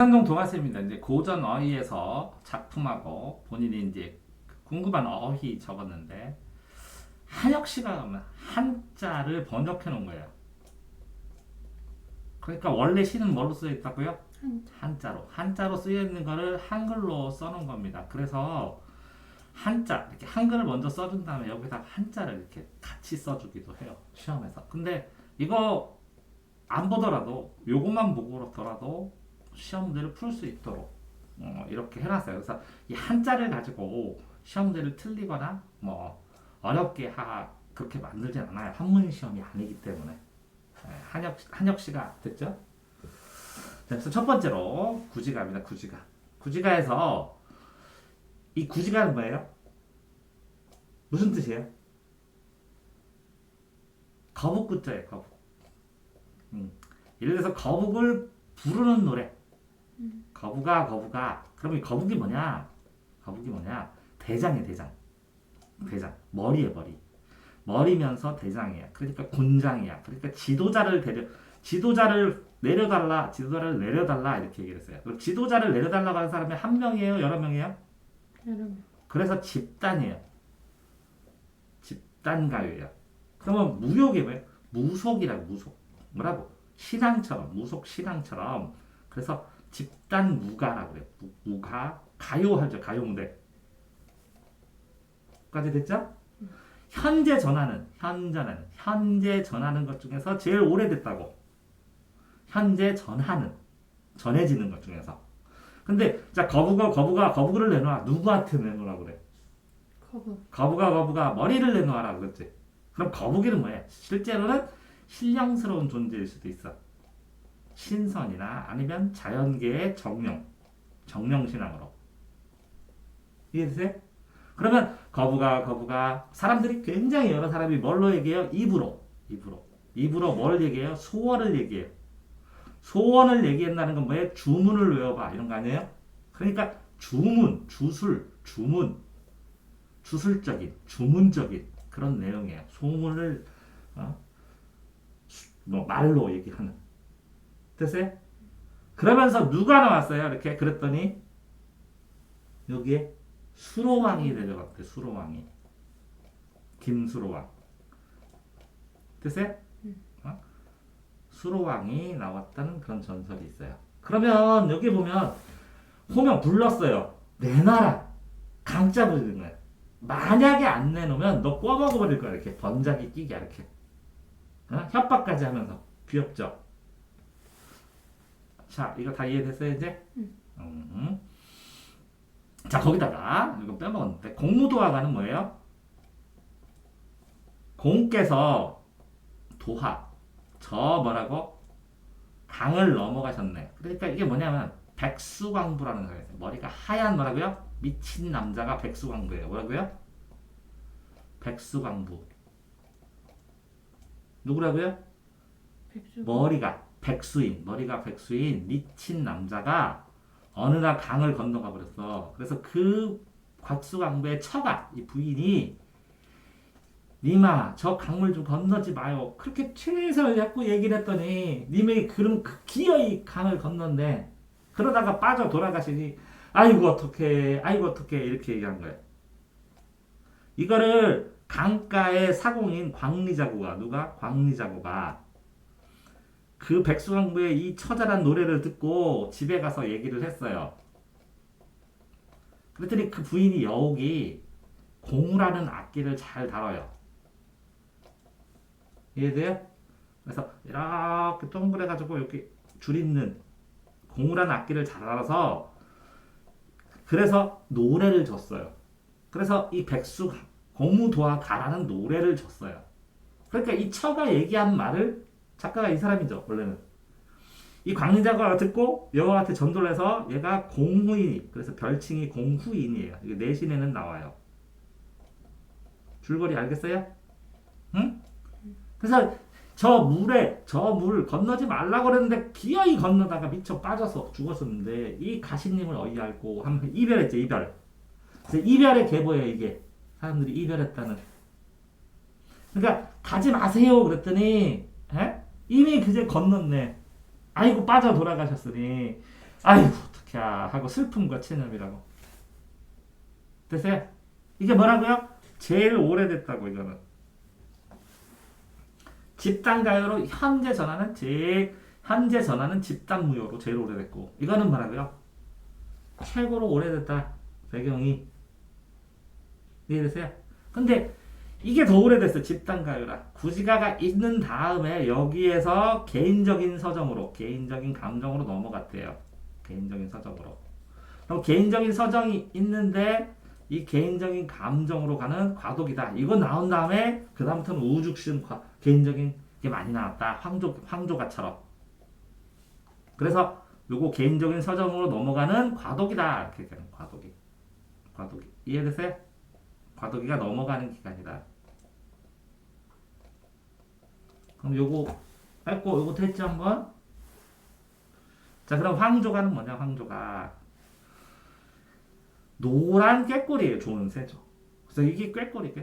한동 동화쌤입니다. 이제 고전 어휘에서 작품하고 본인이 이제 궁금한 어휘 적었는데 한혁 씨가 한자를 번역해 놓은 거예요. 그러니까 원래 시는 뭘로 쓰여 있다고요? 한자로. 한자로 쓰여 있는 거를 한글로 써놓은 겁니다. 그래서 한자 이렇게 한글을 먼저 써준 다음에 여기다 한자를 이렇게 같이 써주기도 해요. 시험에서. 근데 이거 안 보더라도 요것만 보고더라도 시험 문제를 풀 수 있도록 이렇게 해놨어요. 그래서 이 한자를 가지고 시험 문제를 틀리거나 뭐 어렵게 그렇게 만들진 않아요. 한문 시험이 아니기 때문에. 한혁 씨가 됐죠? 그래서 첫 번째로 구지가입니다. 구지가. 구지가에서 이 구지가는 뭐예요? 무슨 뜻이에요? 거북구자예요. 거북. 예를 들어서 거북을 부르는 노래. 거북아 거북아. 그럼 이 거북이 뭐냐? 거북이 뭐냐? 대장이에요. 대장. 대장. 머리에 머리. 머리면서 대장이야. 그러니까 군장이야. 그러니까 지도자를 내려달라. 지도자를 내려달라 이렇게 얘기를 했어요. 그럼 지도자를 내려달라고 하는 사람이 한 명이에요? 여러 명이에요? 여러 명. 그래서 집단이에요. 집단가요예요. 그러면 무욕이 뭐예요? 무속이라고 무속. 뭐라고? 신앙처럼 무속 신앙처럼. 그래서 집단 무가라고 그래요. 무가 가요하죠. 가요 무대. 까지 됐죠? 현재 전하는 것 중에서 제일 오래됐다고. 현재 전해지는 것 중에서. 근데 자 거북을 내놔. 누구한테 내놓으라고 그래? 거북아 머리를 내놓아라 그랬지. 그럼 거북이는 뭐야? 실제로는 신령스러운 존재일 수도 있어. 신선이나 아니면 자연계의 정령신앙으로. 이해되세요? 그러면 거북아 사람들이 굉장히 여러 사람이 뭘로 얘기해요? 입으로 뭘 얘기해요? 소원을 얘기해요. 소원을 얘기한다는 건 뭐예요? 주문을 외워봐 이런 거 아니에요? 그러니까 주술적인 주문적인 그런 내용이에요. 소문을 뭐 말로 얘기하는. 됐어요? 그러면서 누가 나왔어요? 이렇게 그랬더니 여기에 수로왕이 내려갔대. 수로왕이. 김수로왕. 됐어요? 수로왕이 나왔다는 그런 전설이 있어요. 그러면 여기 보면 호명 불렀어요. 내놔라. 강짜 부리는 거야. 만약에 안 내놓으면 너 꿔먹어버릴 거야. 이렇게 번작이 끼게 이렇게. 협박까지 하면서. 귀엽죠? 자, 이거 다 이해됐어요 이제? 자, 거기다가 이거 빼먹었는데 공무도화가는 뭐예요? 공께서 뭐라고? 강을 넘어가셨네. 그러니까 이게 뭐냐면 백수광부라는 사람이 있어요. 머리가 하얀 뭐라고요? 미친 남자가 백수광부예요. 뭐라고요? 백수광부. 누구라고요? 머리가 백수인 미친 남자가 어느 날 강을 건너가 버렸어. 그래서 그 곽수광부의 처가, 이 부인이 님아 저 강물 좀 건너지 마요. 그렇게 최선을 자꾸 얘기를 했더니 님이 그럼 기어이 강을 건넌데 그러다가 빠져 돌아가시니 아이고 어떡해 이렇게 얘기한 거예요. 이거를 강가의 사공인 광리자고가 누가? 광리자고가 그 백수광부의 이 처절한 노래를 듣고 집에 가서 얘기를 했어요. 그랬더니 그 부인이 여옥이 공우라는 악기를 잘 다뤄요. 이해돼요? 그래서 이렇게 동그래가지고 이렇게 줄 있는 공우라는 악기를 잘 알아서 그래서 노래를 줬어요. 그래서 이 공무도화가라는 노래를 줬어요. 그러니까 이 처가 얘기한 말을 작가가 이 사람이죠 원래는. 이 광리자가 듣고 여왕한테 전도를 해서 얘가 공후인, 그래서 별칭이 공후인이에요. 이게 내신에는 나와요. 줄거리 알겠어요? 응? 그래서 저 물 건너지 말라고 그랬는데 기어이 건너다가 미쳐 빠져서 죽었었는데 이 가시님을 어이알고 하면 이별했죠. 이별. 그래서 이별의 계보예요 이게. 사람들이 이별했다는. 그러니까 가지 마세요 그랬더니 이미 그제 건넜네. 아이고 빠져 돌아가셨으니 아이고 어떡해 하고 슬픔과 체념이라고. 됐어요? 이게 뭐라고요? 제일 오래됐다고 이거는. 집단 가요로 현재 전화는 집단 무효로 제일 오래됐고 이거는 뭐라고요? 최고로 오래됐다. 배경이 이해되세요? 근데 이게 더 오래됐어. 집단 가요라. 구지가가 있는 다음에 여기에서 개인적인 서정으로 개인적인 감정으로 넘어갔대요. 개인적인 서정으로. 그럼 개인적인 서정이 있는데 이 개인적인 감정으로 가는 과도기다. 이거 나온 다음에 그 다음부터는 우죽신 개인적인 게 많이 나왔다. 황조가처럼. 그래서 요거 개인적인 서정으로 넘어가는 과도기다. 이렇게 얘기하는 과도기. 과도기. 이해되세요? 과도기가 넘어가는 기간이다. 그럼 요거 뺐고 요거 됐죠 한번? 자 그럼 황조가는 뭐냐 황조가 노란 꾀꼬리예요. 좋은 새죠. 그래서 이게 꾀꼬리.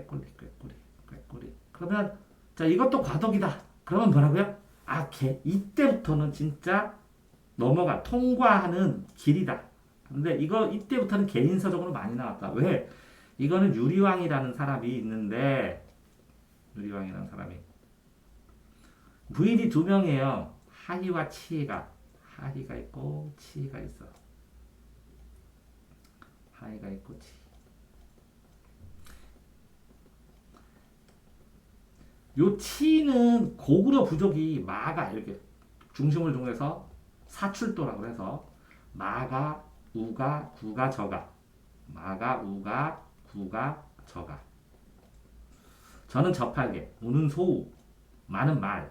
그러면 자 이것도 과도기다. 그러면 뭐라고요? 이때부터는 진짜 통과하는 길이다. 근데 이거 이때부터는 개인서적으로 많이 나왔다. 왜? 이거는 유리왕이라는 사람이 있는데 유리왕이라는 사람이 부인이 두 명이에요. 하희와 치희가 하희가 있고 치희가 있어. 하희가 있고 치희. 요 치희는 고구려 부족이 마가 이렇게 중심을 동해서 사출도라고 해서 마가 우가 구가 저가 마가 우가 구가 저가 저는 저팔계 우는 소우 마는 말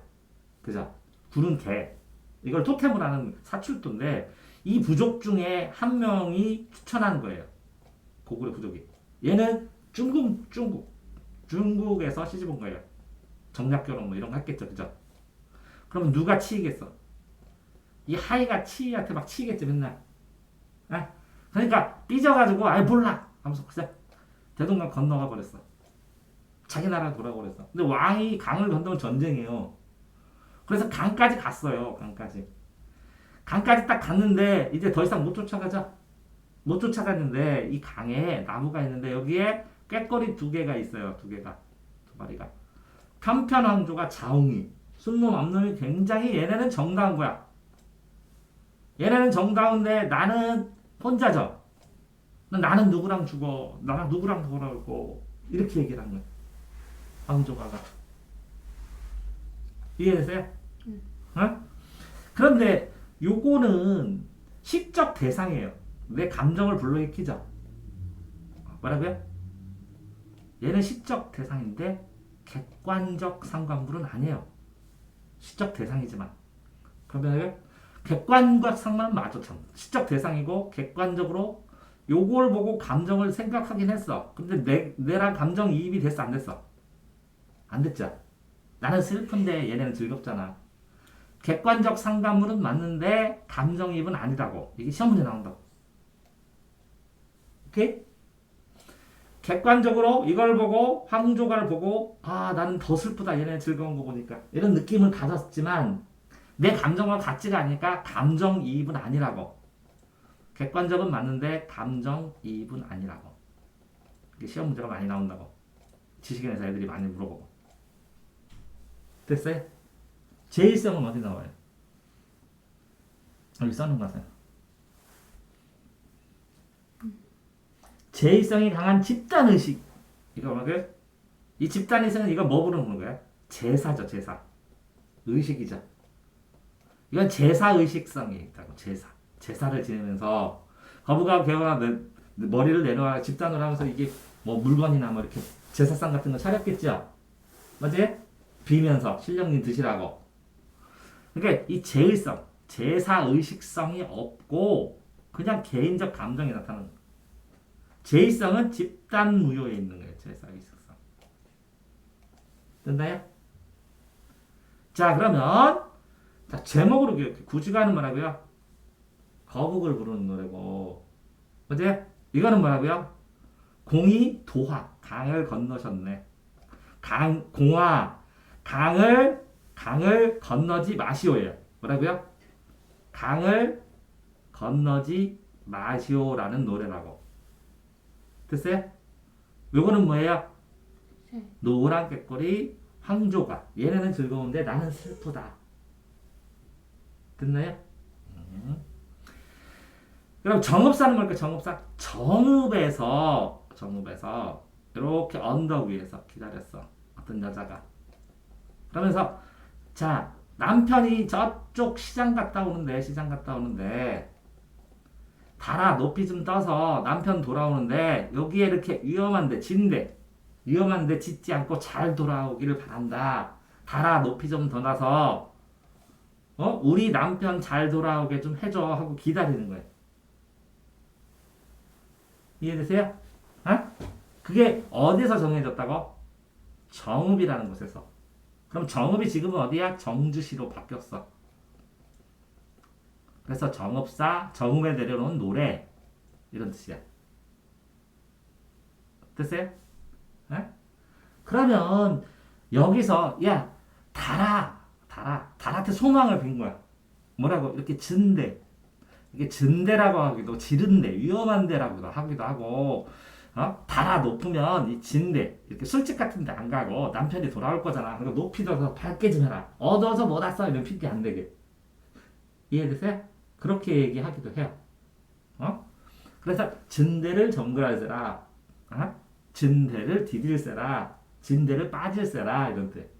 그죠? 구는 개 이걸 토템을 하는 사출도인데 이 부족 중에 한 명이 추천한 거예요. 고구려 부족이. 얘는 중국에서 시집 온 거예요. 정략결혼 뭐 이런 거 했겠죠. 그죠? 그러면 누가 치이겠어? 이 하이가 치이한테 막 치이겠지 맨날. 아? 그러니까 삐져가지고 몰라 하면서 그냥 대동강 건너가 버렸어. 자기 나라 돌아가 버렸어. 근데 왕이 강을 건너면 전쟁이에요. 그래서 강까지 갔어요. 강까지 딱 갔는데 이제 더 이상 못 쫓아가죠. 못 쫓아갔는데 이 강에 나무가 있는데 여기에 꾀꼬리 두 개가 있어요. 두 마리가. 편편 왕조가 자웅이 순놈 앞놈이 굉장히 얘네는 정다운 거야. 얘네는 정다운데 나는 혼자죠. 나는 누구랑 죽어. 나랑 누구랑 돌아오고 이렇게 얘기를 한 거야. 왕조가가. 이해되세요? 어? 그런데 요거는 시적 대상이에요. 내 감정을 불러일으키죠. 뭐라고요? 얘는 시적 대상인데 객관적 상관물은 아니에요. 시적 대상이지만. 그러면 객관적 상관은 맞죠. 참. 시적 대상이고 객관적으로 요걸 보고 감정을 생각하긴 했어. 근데 내랑 감정이입이 됐어 안 됐어? 안 됐죠. 나는 슬픈데 얘네는 즐겁잖아. 객관적 상관물은 맞는데 감정이입은 아니라고. 이게 시험 문제 나온다고. 오케이? 객관적으로 이걸 보고 황조가를 보고 나는 더 슬프다. 얘네 즐거운 거 보니까. 이런 느낌을 가졌지만 내 감정과 같지가 않으니까 감정이입은 아니라고. 객관적은 맞는데 감정이입은 아니라고. 이게 시험 문제가 많이 나온다고. 지식인에서 애들이 많이 물어보고. 됐어요? 제일성은 어디 나와요? 여기 써놓은 거세요. 제일성이 강한 집단의식. 이거 뭐고요? 이 집단의식은 이거 뭐 부르는 거야? 제사죠, 제사. 의식이죠. 이건 제사의식성이 있다고, 제사. 제사를 지내면서 거부가 개와 머리를 내려와 집단으로 하면서 이게 뭐 물건이나 뭐 이렇게 제사상 같은 거 차렸겠죠? 맞지? 비면서 신령님 드시라고. 그러니까 이 제의성, 제사의식성이 없고 그냥 개인적 감정이 나타나는 거예요. 제의성은 집단 무효에 있는 거예요. 제사의식성. 됐나요? 자 그러면 자 제목으로 기억해. 구지가는 뭐라고요? 거북을 부르는 노래고 맞지? 이거는 뭐라고요? 공이 도하 강을 건너셨네. 공화 강을 건너지 마시오예요. 뭐라고요? 강을 건너지 마시오라는 노래라고. 됐어요? 요거는 뭐예요? 노란 꾀꼬리 황조가. 얘네는 즐거운데 나는 슬프다. 됐나요? 그럼 정읍사는 뭘까? 정읍사. 정읍에서 이렇게 언덕 위에서 기다렸어. 어떤 여자가. 그러면서 자 남편이 저쪽 시장 갔다 오는데 달아 높이 좀 떠서 남편 돌아오는데 여기에 이렇게 위험한데 짖지 않고 잘 돌아오기를 바란다. 달아 높이 좀 더 나서 우리 남편 잘 돌아오게 좀 해줘 하고 기다리는 거예요. 이해되세요? 그게 어디서 정해졌다고? 정읍이라는 곳에서. 그럼 정읍이 지금은 어디야? 정주시로 바뀌었어. 그래서 정읍사, 정읍에 내려놓은 노래 이런 뜻이야. 됐어요? 그러면 여기서 야 달한테 소망을 빈 거야. 뭐라고? 이렇게 진대. 이게 진대라고 하기도 지른대 위험한데라고도 하기도 하고 달아 높으면 이 진대 이렇게 술집 같은 데 안 가고 남편이 돌아올 거잖아. 그러니까 높이 들어서 밝게 좀 해라. 얻어서 못 왔어 이런 핑계 안 되게. 이해되세요? 그렇게 얘기하기도 해요. 그래서 진대를 정글할세라. 진대를 디딜세라. 진대를 빠질세라 이런 뜻.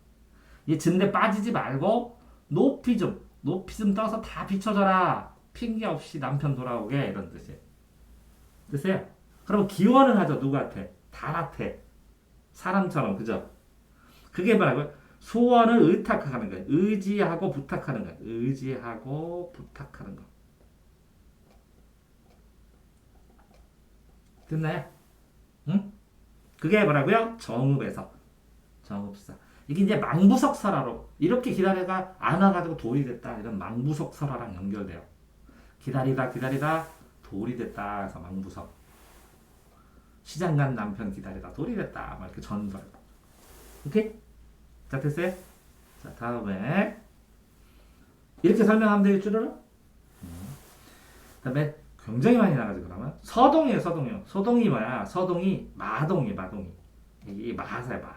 이 진대 빠지지 말고 높이 좀 떠서 다 비춰줘라. 핑계 없이 남편 돌아오게 이런 뜻이에요. 됐어요? 그럼 기원을 하죠. 누구한테? 달한테. 사람처럼 그죠? 그게 뭐라고요? 소원을 의탁하는 거예요. 의지하고 부탁하는 거예요. 의지하고 부탁하는 거. 됐나요? 응? 그게 뭐라고요? 정읍에서. 정읍사. 이게 이제 망부석설화로 이렇게 기다려가 안 와가지고 돌이 됐다. 이런 망부석설화랑 연결돼요. 기다리다 돌이 됐다. 해서 망부석. 시장 간 남편 기다리다 돌이 됐다. 막 이렇게 전설. 오케이? 자, 됐어요? 자, 다음에 이렇게 설명하면 되겠죠? 다음에 굉장히 많이 나가죠. 그러면 서동이에요. 서동이 뭐야? 서동이 마동이. 이 마사야 마.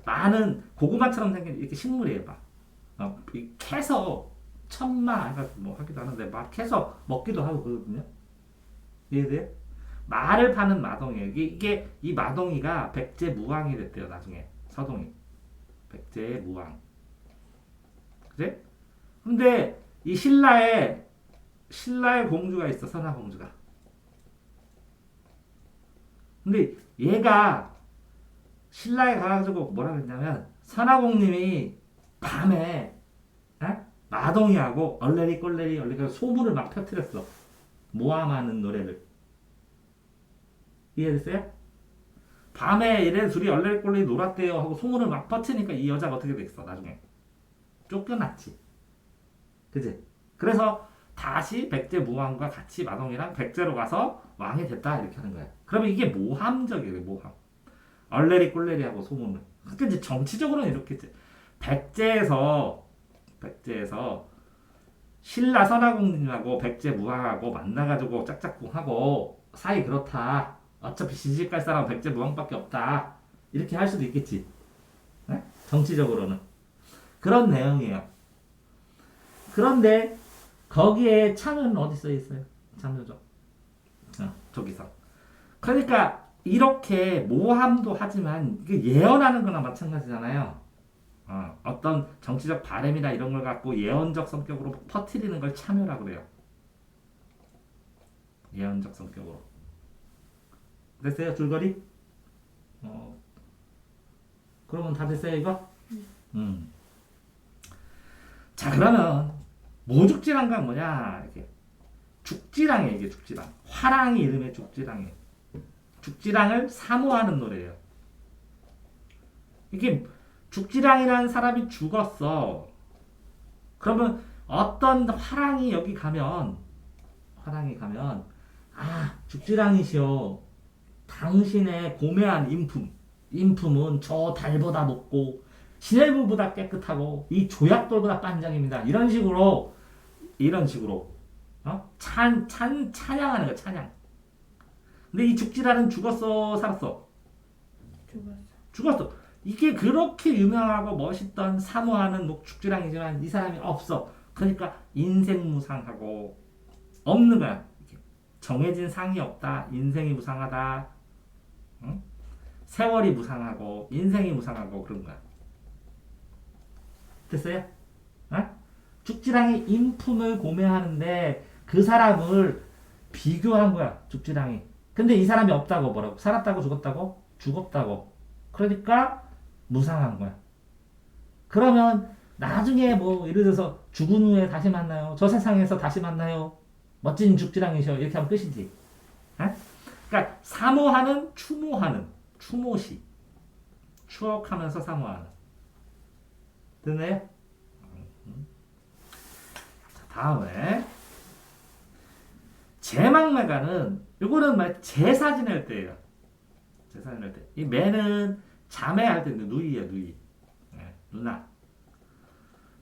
마는 고구마처럼 생긴 이렇게 식물이에요. 마. 캐서 천마 뭐 하기도 하는데 마 캐서 먹기도 하고 그러거든요. 이해돼요? 마를 파는 마동이에요. 이게 이 마동이가 백제무왕이 됐대요. 나중에 서동이 백제무왕. 그래? 근데 이 신라의 공주가 있어. 선화공주가. 근데 얘가 신라에 가가지고 뭐라 그랬냐면 선화공님이 밤에 마동이하고 얼레리 소문을 막 퍼뜨렸어. 모함하는 노래를. 이해됐어요? 밤에 얘네 둘이 얼레리 놀았대요 하고 소문을 막 퍼뜨리니까 이 여자가 어떻게 됐어? 나중에 쫓겨났지. 그치? 그래서 다시 백제무왕과 같이 마동이랑 백제로 가서 왕이 됐다 이렇게 하는 거야. 그러면 이게 모함적이에요. 모함. 얼레리 하고 소문을. 그러니까 이제 정치적으로는 이렇게 백제에서 신라 선화공님하고 백제무왕하고 만나가지고 짝짝꿍하고 사이 그렇다. 어차피 시집갈 사람은 백제무왕밖에 없다. 이렇게 할 수도 있겠지. 네? 정치적으로는 그런 내용이에요. 그런데 거기에 참은 어디 써 있어요? 참여죠. 저기서. 그러니까 이렇게 모함도 하지만 이게 예언하는 거나 마찬가지잖아요. 어떤 정치적 바램이나 이런 걸 갖고 예언적 성격으로 퍼뜨리는 걸 참여라고 그래요. 예언적 성격으로. 됐어요? 줄거리? 그러면 다 됐어요 이거? 자 그러면 모죽지랑가 뭐냐 이게 죽지랑이에요. 이게 죽지랑. 화랑이 이름의 죽지랑이에요. 죽지랑을 사모하는 노래예요. 이게 죽지랑이라는 사람이 죽었어. 그러면 어떤 화랑이 여기 가면 죽지랑이시여 당신의 고매한 인품은 저 달보다 높고 시내물보다 깨끗하고 이 조약돌보다 반장입니다. 이런 식으로 찬양하는 거야, 찬양. 근데 이 죽지라는 죽었어, 살았어? 죽었어. 죽었어. 이게 그렇게 유명하고 멋있던 사모하는 죽지랑이지만 이 사람이 없어. 그러니까 인생 무상하고 없는 거야. 정해진 상이 없다. 인생이 무상하다. 응? 세월이 무상하고 인생이 무상하고 그런 거야. 됐어요? 어? 죽지랑이 인품을 고매하는데 그 사람을 비교한 거야. 죽지랑이. 근데 이 사람이 없다고 뭐라고? 살았다고 죽었다고? 죽었다고. 그러니까 무상한 거야. 그러면 나중에 뭐 예를 들어서 죽은 후에 다시 만나요. 저 세상에서 다시 만나요. 멋진 죽지랑이셔. 이렇게 하면 끝이지. 어? 그러니까 사모하는 추모하는 추모시. 추억하면서 사모하는. 됐나요? 자, 다음에 제망매가는 요거는 막 제사 지낼 때예요. 제사 지낼 때. 이 매는 자매할 때 누이야 누이. 네, 누나.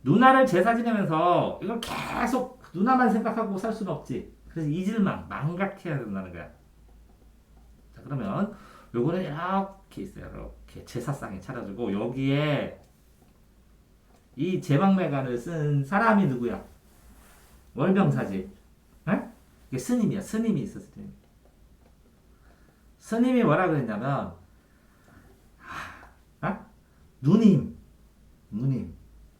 누나를 제사 지내면서 이걸 계속 누나만 생각하고 살 수는 없지. 그래서 잊을만 망각해야 된다는 거야. 자 그러면 요거는 이렇게 있어요. 이렇게 제사상에 차려주고 여기에 이 제망매관을 쓴 사람이 누구야? 월병사지. 에? 이게 스님이야. 스님이 있어. 스님이 뭐라 그랬냐면 누님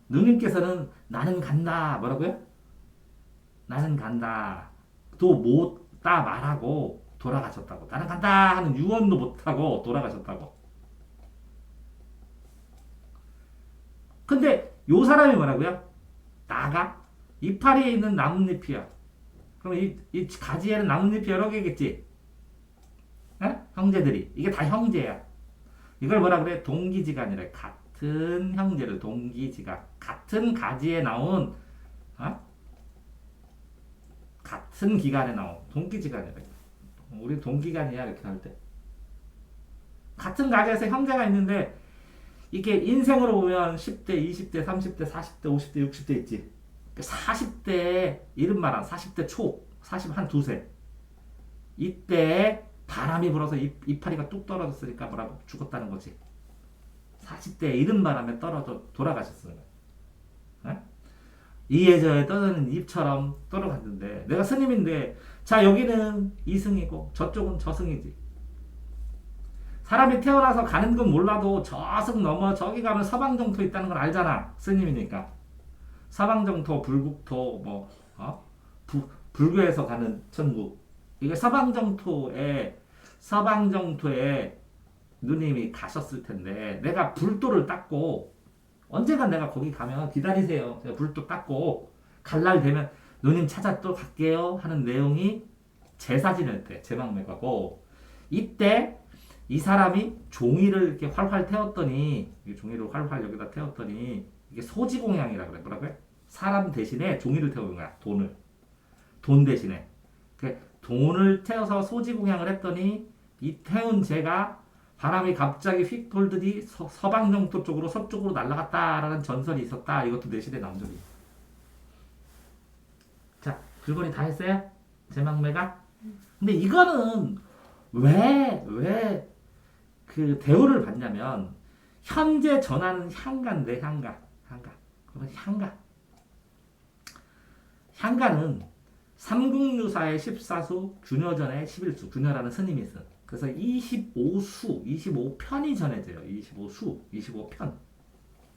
누님께서는 나는 간다. 뭐라고요? 나는 간다. 또 못다 말하고 돌아가셨다고. 나는 간다 하는 유언도 못하고 돌아가셨다고. 근데 요 사람이 뭐라고요? 나가? 이파리에 있는 나뭇잎이야. 그럼 이 가지에는 나뭇잎이 여러 개겠지? 에? 형제들이. 이게 다 형제야. 이걸 뭐라 그래? 동기지간이래. 같은 형제를 동기지간. 같은 가지에 나온 같은 기간에 나온 동기지간이래. 우리 동기간이야 이렇게 할 때. 같은 가지에서 형제가 있는데 이게 인생으로 보면 10대, 20대, 30대, 40대, 50대, 60대 있지. 40대 이른 말한 40대 초, 40 한 두세. 이때 바람이 불어서 이파리가 뚝 떨어졌으니까 뭐라고 죽었다는 거지. 40대 이른 바람에 떨어져 돌아가셨어요. 이해저에 떠드는 잎처럼 떨어갔는데 내가 스님인데 자 여기는 이승이고 저쪽은 저승이지. 사람이 태어나서 가는 건 몰라도 저승 넘어 저기 가면 서방정토 있다는 걸 알잖아. 스님이니까. 서방정토, 불국토, 불교에서 가는 천국. 이게 서방정토에 누님이 가셨을 텐데, 내가 불도를 닦고, 언젠간 내가 거기 가면 기다리세요. 제가 불도 닦고, 갈 날 되면 누님 찾아 또 갈게요. 하는 내용이 제사 지낼 때, 제망매가고, 이때 이 사람이 종이를 이렇게 활활 태웠더니, 종이를 활활 여기다 태웠더니, 이게 소지공양이라 그래. 뭐라고요? 사람 대신에 종이를 태우는 거야. 돈 대신에. 돈을 태워서 소지공양을 했더니 이 태운 재가 바람이 갑자기 휙 돌더니 서방정토 쪽으로 서쪽으로 날아갔다라는 전설이 있었다. 이것도 내실의 남조리. 자, 줄거리 다 했어요? 제망매가? 근데 이거는 왜 그 대우를 받냐면 현재 전하는 향가인데 향가. 그러면 향가는 삼국유사의 14수, 균여전의 11수, 균여라는 스님이 있어. 그래서 25수, 25편이 전해져요. 25수, 25편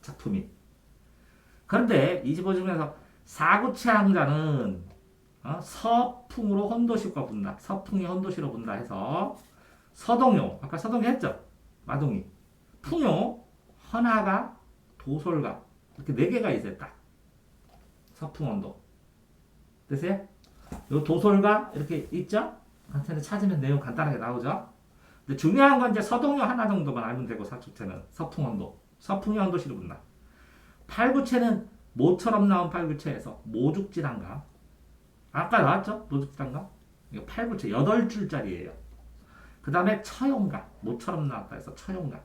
작품이. 그런데 25 중에서 사구체 항자는 서풍으로 혼도시과 분다. 서풍이 혼도시로 분다 해서 서동요, 아까 서동요 했죠? 마동이. 풍요, 헌화가, 도솔가 이렇게 네 개가 있어요. 딱. 서풍원도. 됐어요? 요 도솔가 이렇게 있죠? 간단히 찾으면 내용 간단하게 나오죠? 근데 중요한 건 이제 서동요 하나 정도만 알면 되고 사축체는 서풍원도. 서풍이 원도시로 분다. 팔구체는 모처럼 나온 팔구체에서 모죽지란가. 아까 나왔죠? 모죽지란가? 이거 팔구체 8줄짜리예요. 그 다음에 처용가. 모처럼 나왔다 해서 처용가.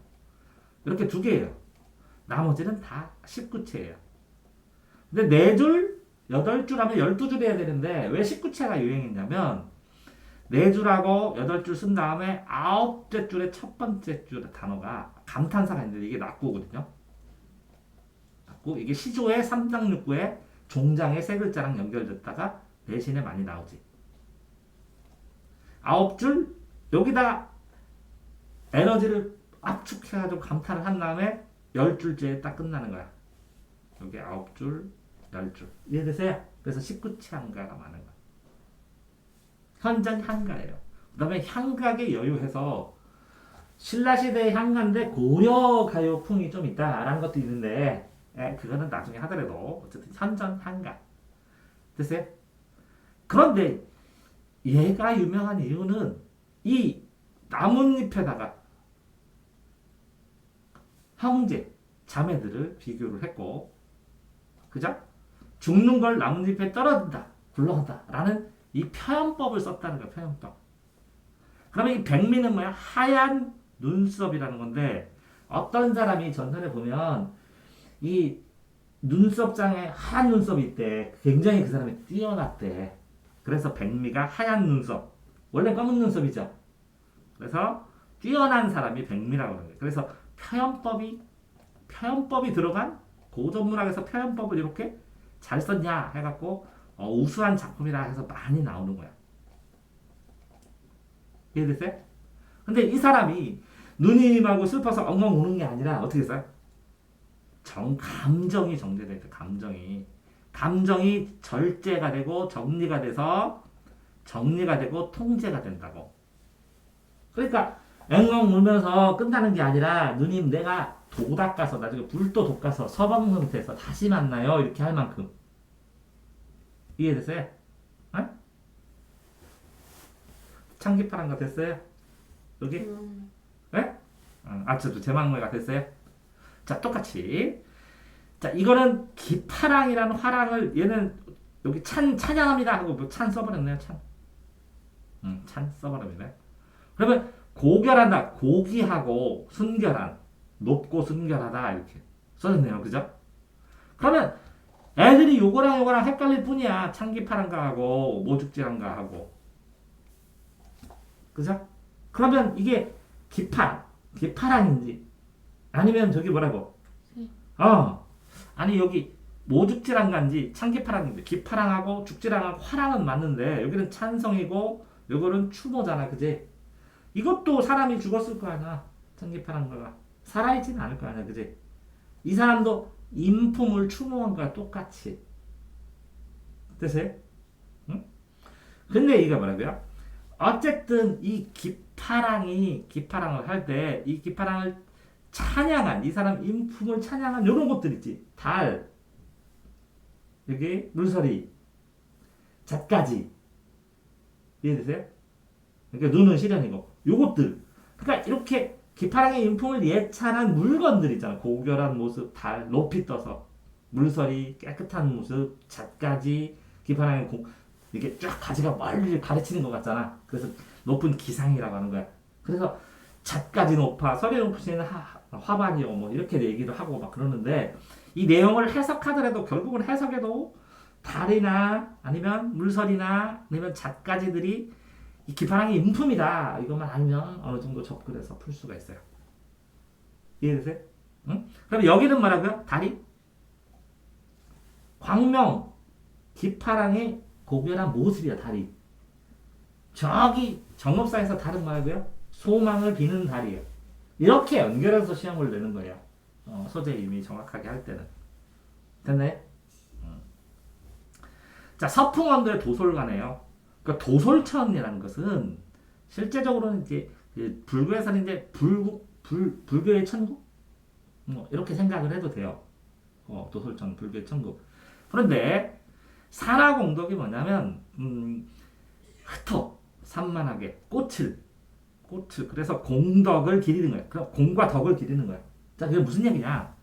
이렇게 두 개예요. 나머지는 다 19체예요. 근데 4줄 8줄 하면 12줄 해야 되는데 왜 19채가 유행했냐면 4줄하고 8줄 쓴 다음에 9째 줄의 첫 번째 줄의 단어가 감탄사가 있는데 이게 낙구거든요. 낙구. 이게 시조의 3장육구에 종장의 세 글자랑 연결됐다가 대신에 많이 나오지. 9줄 여기다 에너지를 압축해가지고 감탄을 한 다음에 10줄째에 딱 끝나는 거야. 여기 9줄, 10줄. 이해되세요? 그래서 19채 한가가 많은 거야. 현전 향가예요. 그 다음에 향각에 여유해서 신라시대의 향가인데 고려 가요풍이 좀 있다라는 것도 있는데 그거는 나중에 하더라도 어쨌든 현전 향가. 됐어요? 그런데 얘가 유명한 이유는 이 나뭇잎에다가 형제, 자매들을 비교를 했고, 그죠? 죽는 걸 나뭇잎에 떨어진다, 굴러간다 라는 이 표현법을 썼다는 거야, 표현법. 그러면 이 백미는 뭐야? 하얀 눈썹이라는 건데, 어떤 사람이 전설에 보면 이 눈썹장에 하얀 눈썹이 있대. 굉장히 그 사람이 뛰어났대. 그래서 백미가 하얀 눈썹. 원래 검은 눈썹이죠. 그래서 뛰어난 사람이 백미라고 하는 거예요. 그래서 표현법이 들어간 고전문학에서 표현법을 이렇게 잘 썼냐 해갖고 우수한 작품이라 해서 많이 나오는 거야. 이해됐어요? 근데 이 사람이 누님하고 슬퍼서 엉엉 우는 게 아니라 어떻게 했어요? 감정이 정제돼 있어. 감정이 절제가 되고 정리가 돼서 정리가 되고 통제가 된다고. 그러니까 엉엉 울면서 끝나는 게 아니라 누님 내가 도 닦아서 나중에 불도 돋가서 서방 상태에서 다시 만나요 이렇게 할 만큼. 이해됐어요? 어? 창기파란 거 됐어요? 여기? 네? 저도 제막물가 됐어요? 자 똑같이 자 이거는 기파랑이라는 화랑을 얘는 여기 찬양합니다 하고 뭐 찬 써버렸네요. 찬 써버렸네. 그러면 고결한다 고귀하고 순결한 높고 순결하다 이렇게 써졌네요. 그죠? 그러면 애들이 요거랑 헷갈릴 뿐이야. 창기파랑가하고 모죽지랑가하고 그죠? 그러면 이게 기파랑인지 아니면 저기 뭐라고 아니 여기 모죽지랑가인지 창기파랑인지 기파랑하고 죽지랑하고 화랑은 맞는데 여기는 찬성이고 요거는 추모잖아. 그지? 이것도 사람이 죽었을 거 아니야. 창기파랑가가 살아있지는 않을 거 아니야. 그지? 이 사람도 인품을 추모한 거야. 똑같이. 됐어요? 응? 근데 이거 뭐라고요? 어쨌든 이 기파랑을 할 때 이 기파랑을 찬양한 이 사람 인품을 찬양한 이런 것들 있지. 달 여기 물서리 잣가지 이해되세요? 그러니까 눈은 시련이고 요것들 그러니까 이렇게 기파랑의 인품을 예찬한 물건들 있잖아. 고결한 모습, 달 높이 떠서 물서리 깨끗한 모습, 잣가지 기파랑의 이렇게 쫙 가지가 멀리 가르치는 것 같잖아. 그래서 높은 기상이라고 하는 거야. 그래서 잣가지 높아 서리 높으시는 화반이요 뭐 이렇게 얘기도 하고 막 그러는데 이 내용을 해석하더라도 결국은 해석에도 달이나 아니면 물설이나 아니면 잣가지들이 이 기파랑의 인품이다 이것만 알면 어느 정도 접근해서 풀 수가 있어요. 이해되세요? 응? 그럼 여기는 뭐라고요? 달이 광명 기파랑의 고결한 모습이야. 달이 저기 정업사에서 달은 뭐라고요? 소망을 비는 달이에요. 이렇게 연결해서 시험을 내는 거예요. 소재 의미 정확하게 할 때는. 됐네? 자, 서풍원도의 도솔가네요. 그러니까 도솔천이라는 것은 실제적으로는 이제 불교에서는 이제 불교의 천국? 뭐 이렇게 생각을 해도 돼요. 도솔천, 불교의 천국. 그런데 산화공덕이 뭐냐면 흩어 산만하게 꽃을 그래서 공덕을 기리는 거야. 그럼 공과 덕을 기리는 거야. 자, 그게 무슨 얘기냐?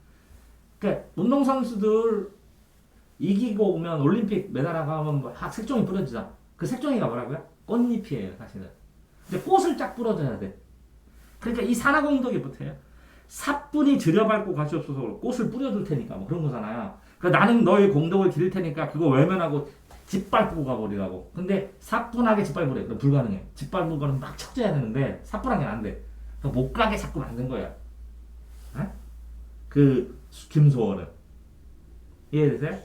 그러니까 운동선수들 이기고 오면 올림픽 메달하고 하면 뭐 색종이 뿌려지잖아. 그 색종이가 뭐라고요? 꽃잎이에요, 사실은. 근데 꽃을 쫙 뿌려줘야 돼. 그러니까 이 산화공덕이 뭐예요? 사뿐히 들여밟고 가시옵소서 꽃을 뿌려줄 테니까 뭐 그런 거잖아요. 그러니까 나는 너의 공덕을 기를 테니까 그거 외면하고 짓밟고 가버리라고. 근데 사뿐하게 짓밟으래. 그럼 불가능해. 짓밟는 거는 막 척져야 되는데 사뿐하게 안 돼. 그러니까 못 가게 자꾸 만든 거야. 어? 그 김소월은. 이해되세요?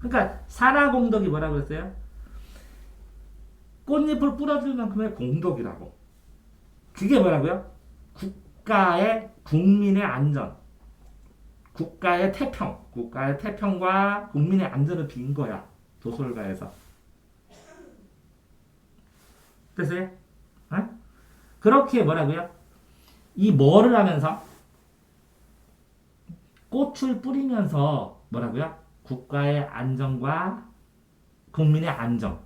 그러니까 산하공덕이 뭐라고 했어요? 꽃잎을 뿌려줄 만큼의 공덕이라고. 그게 뭐라고요? 국가의 국민의 안전, 국가의 태평과 국민의 안전을 빈 거야. 도솔가에서. 됐어요? 어? 그렇게 뭐라고요? 이 뭐를 하면서 꽃을 뿌리면서 뭐라고요? 국가의 안정과 국민의 안정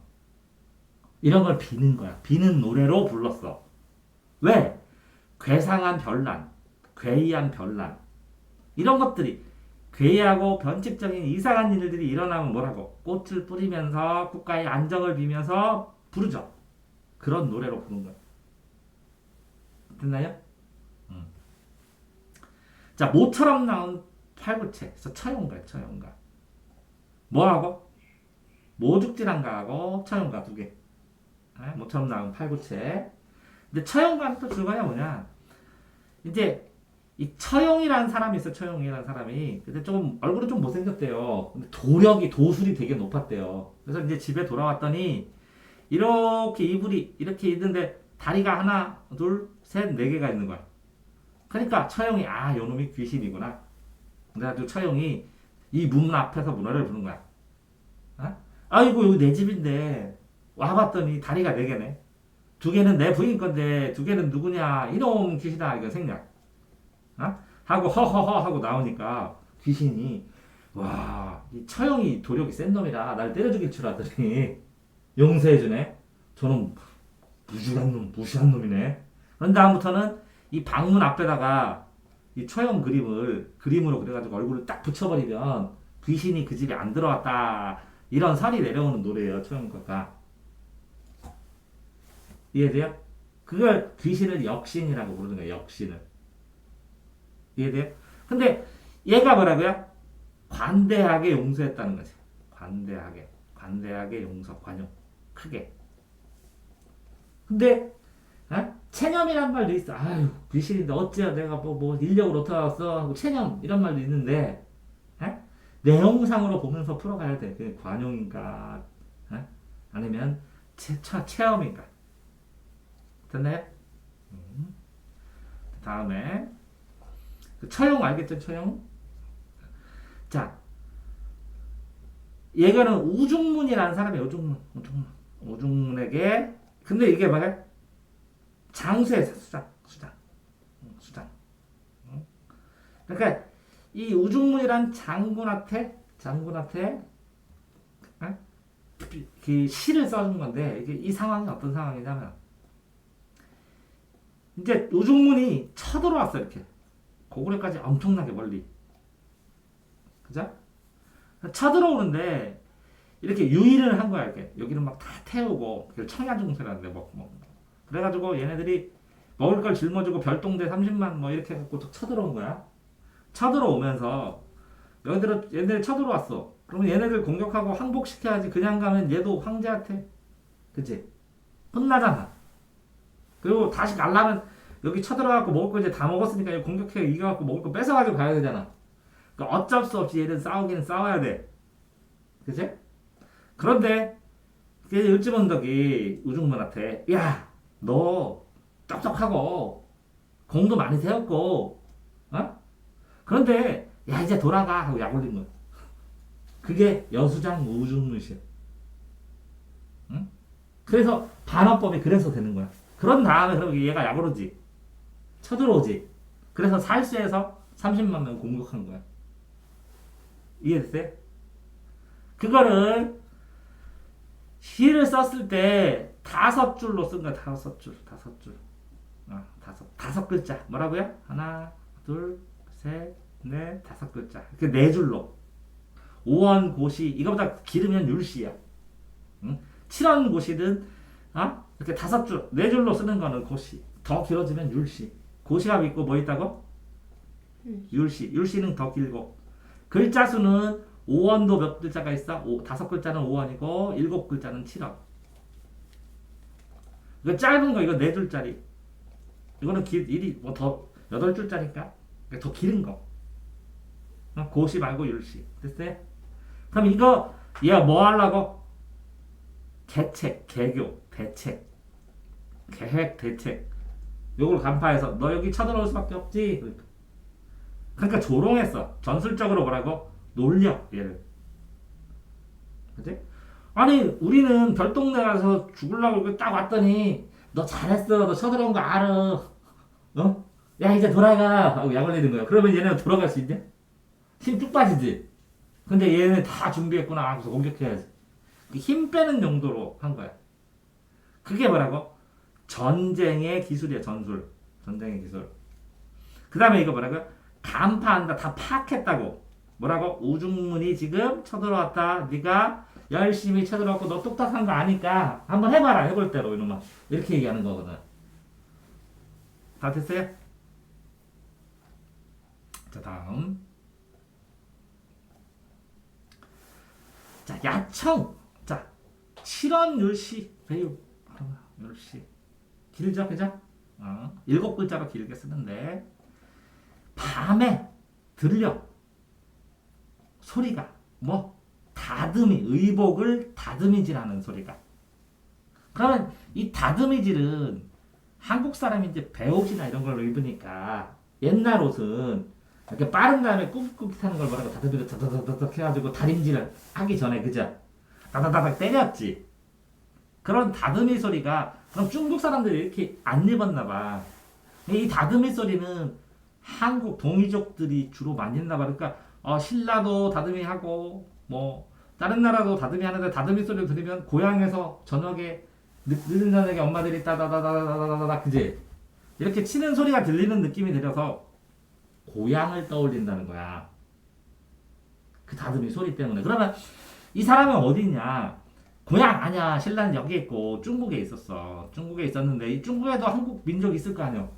이런 걸 비는 거야. 비는 노래로 불렀어. 왜? 괴상한 별난, 괴이한 별난 이런 것들이 괴이하고 변칙적인 이상한 일들이 일어나면 뭐라고? 꽃을 뿌리면서 국가의 안정을 비면서 부르죠. 그런 노래로 부른 거야. 됐나요? 자, 모처럼 나온 팔구체. 그래서 처용가, 처용가. 뭐하고? 모죽질한가하고 처용가 두 개. 모처럼 나온 팔구체. 근데 처용가는 또 주관이 뭐냐? 이제 이 처용이라는 사람이 있어. 처용이라는 사람이. 근데 좀 얼굴은 좀 못생겼대요. 근데 도력이 도술이 되게 높았대요. 그래서 이제 집에 돌아왔더니 이렇게 이불이 이렇게 있는데 다리가 하나, 둘, 셋, 네 개가 있는 거야. 그러니까 처용이 요놈이 귀신이구나. 그래가지고 처용이 이 문 앞에서 문어를 부는 거야. 어? 아이고 여기 내 집인데 와봤더니 다리가 네 개네. 두 개는 내 부인 건데 두 개는 누구냐? 이놈 귀신아 이거 생략. 어? 하고 허허허 하고 나오니까 귀신이 와, 이 처형이 도력이 센 놈이라 날 때려 죽일 줄 알더니 용서해주네. 저는 무시한 놈이네. 그런 다음부터는 이 방문 앞에다가 이 처형 그림으로 그래가지고 얼굴을 딱 붙여버리면 귀신이 그 집에 안 들어왔다. 이런 설이 내려오는 노래예요. 처형가가. 이해돼요? 그걸 귀신을 역신이라고 부르는 거예요. 역신을. 이해돼요? 근데 얘가 뭐라고요? 관대하게 용서했다는 거지. 관대하게 용서, 관용. 크게. 근데 체념이란 말도 있어. 아유 귀신인데 어찌야 내가 뭐 인력을 어떻게 알았어 하고 체념 이런 말도 있는데 내용상으로 보면서 풀어가야 돼. 그게 관용인가 아니면 체험인가. 됐나요? 다음에 그 처용 알겠죠? 처용. 자, 얘가는 우중문이라는 사람이에요. 우중문에게. 근데 이게 뭐야? 장수의 수장. 그러니까 이 우중문이란 장군한테 그 시를 써준 건데 이게 이 상황이 어떤 상황이냐면 이제 우중문이 쳐들어왔어 이렇게 고구려까지 엄청나게 멀리. 그죠? 쳐들어오는데 이렇게 유인을 한 거야 이렇게 여기는 막 다 태우고 청야중세라는데 뭐 그래가지고 얘네들이 먹을 걸 짊어지고 별동대 30만 뭐 이렇게 해갖고 쳐들어온 거야. 쳐들어오면서 얘네들이 쳐들어왔어. 그러면 얘네들 공격하고 항복시켜야지. 그냥 가면 얘도 황제한테 그치? 혼나잖아. 그리고 다시 가려면 여기 쳐들어가고 먹을 거 이제 다 먹었으니까 여기 공격해 이겨갖고 먹을 거 뺏어가지고 가야 되잖아. 그러니까 어쩔 수 없이 얘는 싸우기는 싸워야 돼. 그치? 그런데 을지문덕이 우중문한테 야 너 똑똑하고 공도 많이 세웠고 그런데 야 이제 돌아가 하고 약 올린 거야. 그게 여수장 우중문이야. 응? 그래서 반어법이 그래서 되는 거야. 그런 다음에 그럼 얘가 약 오르지. 쳐들어오지. 그래서 살수에서 30만 명 공격한 거야. 이해됐어요? 그거를 시를 썼을 때 5줄로 쓴 거야. 5줄. 다섯 글자. 뭐라고요? 하나, 둘, 셋, 넷, 5글자. 그 4줄로. 5원 고시. 이거보다 길으면 율시야. 응? 7원 고시든 이렇게 5줄, 4줄로 쓰는 거는 고시. 더 길어지면 율시. 고시가 있고 뭐 있다고? 율시. 율시는 더 길고. 글자 수는 5원도 몇 글자가 있어? 5글자는 5원이고 7글자는 7원. 이거 짧은 거 이거 4줄짜리. 이거는 일이 뭐 더 8줄짜리니까 더 길은 거. 고시 말고 율시. 됐어요? 그럼 이거 얘가 뭐 하려고? 계책, 계교, 대책, 계획, 대책. 요걸 간파해서 너 여기 쳐들어올 수밖에 없지. 그러니까 조롱했어. 전술적으로 뭐라고? 놀려 얘를. 그치? 아니 우리는 별동네 가서 죽으려고 이렇게 딱 왔더니 너 잘했어. 너 쳐들어온 거 알아. 어? 야 이제 돌아가 하고 약 올리는 거야. 그러면 얘네가 돌아갈 수 있냐? 힘 쭉 빠지지. 근데 얘네 다 준비했구나 하고서 공격해야지. 힘 빼는 용도로 한 거야. 그게 뭐라고? 전쟁의 기술이야. 전술. 전쟁의 기술. 그 다음에 이거 뭐라고? 간파한다. 다 파악했다고. 뭐라고? 우중문이 지금 쳐들어왔다. 네가 열심히 쳐들어왔고 너 똑똑한 거 아니까 한번 해봐라. 해볼 대로 이놈아. 이렇게 얘기하는 거거든. 다 됐어요? 자 다음. 자 야청. 자 7원 율시 배우. 율시. 길죠 그죠? 7글자로 길게 쓰는데 밤에 들려 소리가 뭐 다듬이 의복을 다듬이질하는 소리가. 그러면 이 다듬이질은 한국 사람이 이제 배옷이나 이런 걸 입으니까 옛날 옷은 이렇게 빠른 다음에 꾹꾹 타는 걸 뭐라고 다듬이를 다다다닥 해가지고 다림질을 하기 전에 그죠? 다다다닥 때렸지. 그런 다듬이 소리가 그럼 중국 사람들이 이렇게 안 입었나 봐. 이 다듬이 소리는 한국 동이족들이 주로 많이 했나 봐. 그러니까 신라도 다듬이 하고 뭐 다른 나라도 다듬이 하는데 다듬이 소리를 들으면 고향에서 저녁에 늦은 저녁에 엄마들이 따다다다다다다다 그지? 이렇게 치는 소리가 들리는 느낌이 들어서 고향을 떠올린다는 거야. 그 다듬이 소리 때문에. 그러면 이 사람은 어디 있냐? 고향 아니야. 신라는 여기 있고 중국에 있었어. 중국에 있었는데 이 중국에도 한국 민족이 있을 거 아니야.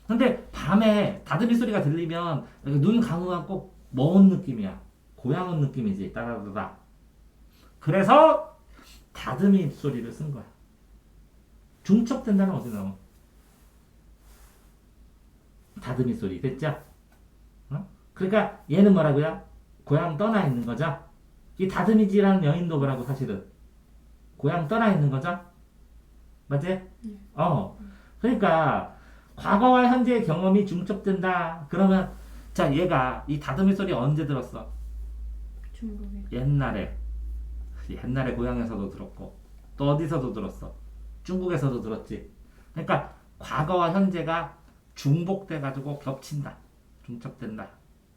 근데 밤에 다듬이 소리가 들리면 눈 감으면 꼭 먼 느낌이야. 고향 온 느낌이지. 따다다다. 그래서 다듬이 소리를 쓴 거야. 중첩된다는 어디 나와? 다듬이 소리 됐죠? 그러니까 얘는 뭐라고요? 고향 떠나 있는 거죠? 이 다듬이지라는 여인도 뭐라고 사실은? 고향 떠나 있는 거죠? 맞지? 그러니까 과거와 현재의 경험이 중첩된다. 그러면 자 얘가 이 다듬이 소리 언제 들었어? 중국에. 옛날에 고향에서도 들었고 또 어디서도 들었어? 중국에서도 들었지. 그러니까 과거와 현재가 중복돼 가지고 겹친다. 중첩된다.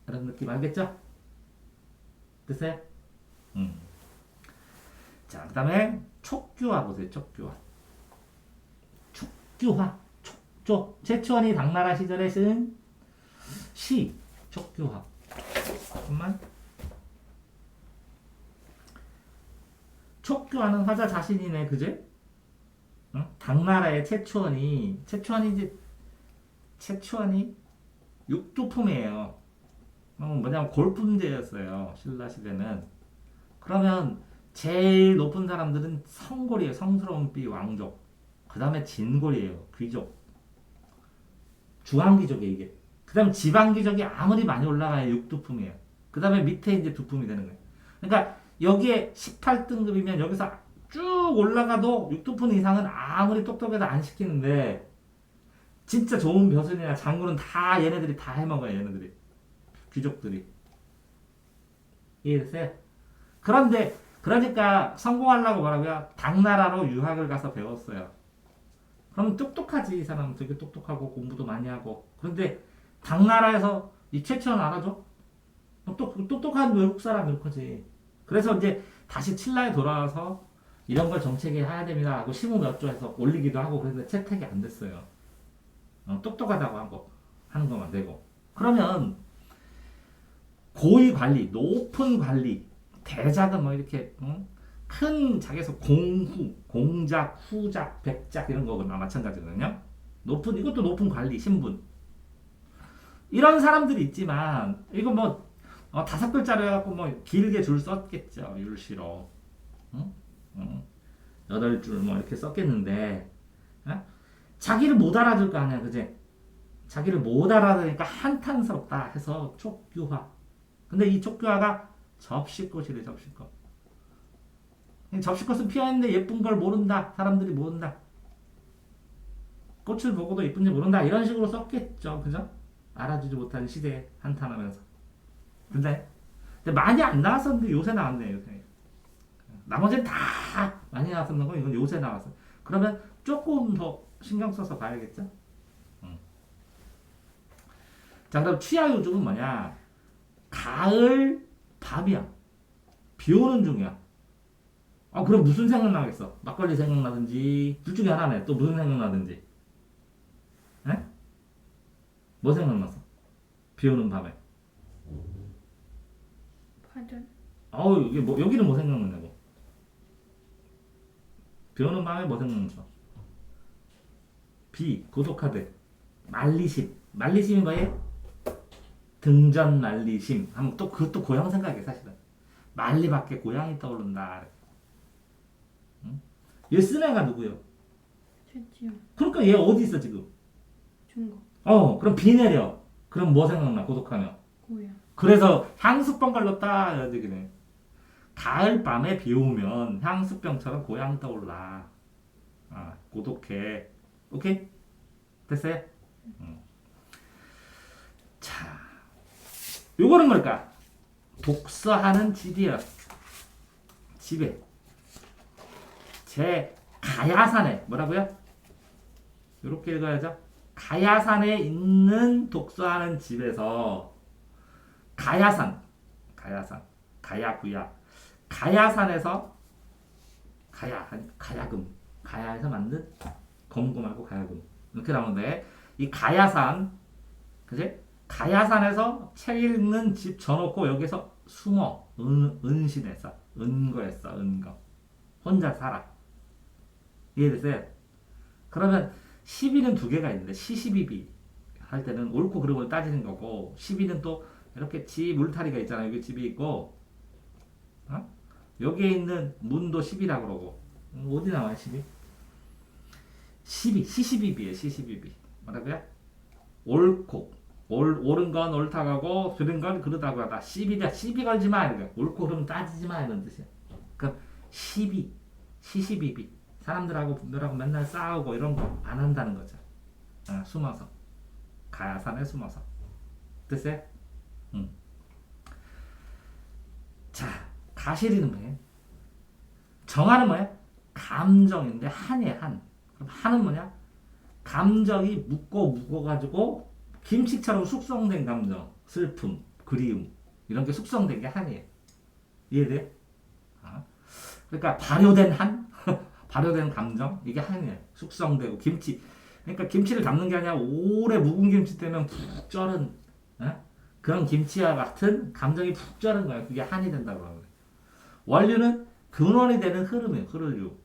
그런 느낌 알겠죠? 됐어요? 자, 그 다음에 촉규화 보세요. 촉규화. 촉규화. 촉조. 최초원이 당나라 시절에 쓴 시. 촉규화. 잠깐만. 촉규화는 화자 자신이네. 그지? 응? 당나라의 최초원이 육두품이에요. 뭐냐면 골품제였어요. 신라 시대는. 그러면 제일 높은 사람들은 성골이에요. 성스러운 비 왕족. 그 다음에 진골이에요. 귀족. 중앙귀족이에요 이게. 그 다음에 지방귀족이 아무리 많이 올라가야 육두품이에요. 그 다음에 밑에 이제 두품이 되는 거예요. 그러니까 여기에 18등급이면 여기서 쭉 올라가도 육두품 이상은 아무리 똑똑해도 안 시키는데 진짜 좋은 벼슬이나 장군은 다 얘네들이 다 해먹어요. 얘네들이. 귀족들이. 이해됐어요? 그런데 그러니까 성공하려고 뭐라고요? 당나라로 유학을 가서 배웠어요. 그럼 똑똑하지. 이 사람은 되게 똑똑하고 공부도 많이 하고. 그런데 당나라에서 이 최초는 알아줘? 똑똑한 외국 사람 이렇지. 그래서 이제 다시 칠라에 돌아와서 이런 걸 정책에 해야 됩니다 하고 시무 몇 조해서 올리기도 하고 그랬는데 채택이 안 됐어요. 똑똑하다고 하는 것만 되고. 그러면 고위 관리, 높은 관리, 대작은 뭐 이렇게 큰 작에서 공후, 공작, 후작, 백작 이런 거거나 마찬가지거든요. 이것도 높은 관리, 신분. 이런 사람들이 있지만 이거 뭐 다섯 글자로 해갖고 뭐 길게 줄 썼겠죠. 율시로. 응? 응. 여덟 줄 뭐 이렇게 썼겠는데, 어? 자기를 못 알아줄 거 아니야, 그지? 자기를 못 알아들으니까 한탄스럽다 해서 촉규화. 근데 이 촉규화가 접시꽃이래, 접시꽃. 접시꽃은 피어있는데 예쁜 걸 모른다. 사람들이 모른다. 꽃을 보고도 예쁜지 모른다. 이런 식으로 썼겠죠, 그죠? 알아주지 못하는 시대에 한탄하면서. 근데 많이 안 나왔었는데 요새 나왔네, 요새. 나머지는 다 많이 나왔었는 거 이건 요새 나왔어. 그러면 조금 더 신경 써서 봐야겠죠? 자, 그럼 취하 요즘은 뭐냐? 가을 밤이야. 비 오는 중이야. 그럼 무슨 생각나겠어? 막걸리 생각나든지, 둘 중에 하나네. 또 무슨 생각나든지. 에? 뭐 생각났어? 비 오는 밤에. 파전. 이게 뭐, 여기는 뭐 생각나냐고. 비 오는 밤에 뭐 생각났어? 비, 고독하대. 말리심. 말리심이 뭐예요? 등전 말리심. 하면 또 그것도 고향 생각이야, 사실은. 말리밖에 고향이 떠오른다. 응? 얘 쓴 애가 누구요? 최지영. 그러니까 얘 어디 있어, 지금? 중국. 그럼 비 내려. 그럼 뭐 생각나, 고독하면? 고향. 그래서 향수병 걸렸다, 이런 얘기네. 가을 밤에 비 오면 향수병처럼 고향 떠올라. 고독해. 오케이? 됐어요? 자, 요거는 뭘까? 독서하는 집이야. 집에. 제 가야산에, 뭐라고요? 요렇게 읽어야죠. 가야산에 있는 독서하는 집에서, 가야산, 가야구야. 가야산에서, 가야금. 가야에서 만든 검금하고 가야금. 이렇게 나오는데, 이 가야산, 그지? 가야산에서 책 읽는 집 져놓고 여기서 숨어. 은신했어. 은거했어. 은거. 혼자 살아. 이해됐어요? 그러면 시비는 두 개가 있는데 시시비비 할 때는 옳고 그름을 따지는 거고, 시비는 또 이렇게 집 울타리가 있잖아요. 여기 집이 있고, 여기에 있는 문도 시비라고 그러고. 어디 나와요, 시비? 시시비비에 시시비비. 뭐라고요? 옳고. 옳은 건 옳다고, 들은 건 그르다고 하다. 시비 걸지 마. 이렇게. 옳고 그름 따지지 마. 이런 뜻이야. 그럼 시시비비. 사람들하고 분들하고 맨날 싸우고 이런 거 안 한다는 거죠. 숨어서. 가야산에 숨어서. 됐어요? 자, 가시리는 뭐예요? 정화는 뭐예요? 감정인데 한이에요, 한. 그럼 한은 뭐냐? 감정이 묵어가지고 김치처럼 숙성된 감정, 슬픔, 그리움 이런 게 숙성된 게 한이에요. 이해돼요? 그러니까 발효된 한, 발효된 감정 이게 한이에요. 숙성되고 김치. 그러니까 김치를 담는 게 아니라 오래 묵은 김치 때문에 푹 쩔은 그런 김치와 같은 감정이 푹 쩔은 거예요. 그게 한이 된다고 하는 거예요. 원류는 근원이 되는 흐름이에요. 흐르류.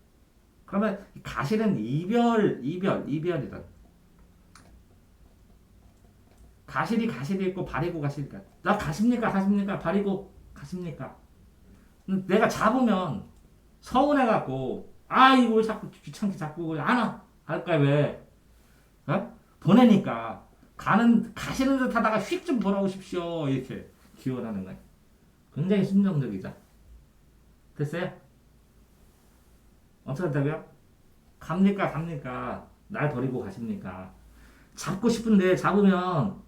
그러면 가시는 이별이란. 가실이 있고 발이고 가실이니까. 나 가십니까? 발이고 가십니까? 내가 잡으면 서운해갖고, 이거 자꾸 귀찮게 자꾸 안 와. 할까, 왜? 보내니까. 가시는 듯 하다가 휙 좀 돌아오십시오. 이렇게 기원하는 거예요. 굉장히 순정적이죠. 됐어요? 어떻게 한다고요? 갑니까? 날 버리고 가십니까? 잡고 싶은데 잡으면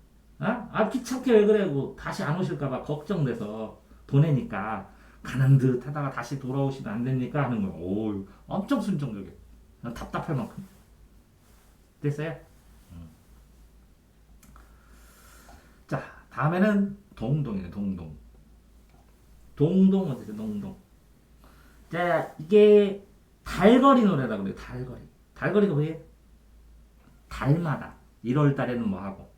귀찮게 왜 그래? 다시 안 오실까봐 걱정돼서 보내니까 가는 듯 하다가 다시 돌아오시면 안 됩니까? 하는 거예요. 오, 엄청 순정적이에요. 답답할 만큼. 됐어요? 자, 다음에는 동동이네, 동동. 동동 어디서 동동. 자, 이게 달거리 노래라고 그래요. 달거리가 뭐예요? 달마다. 1월 달에는 뭐 하고,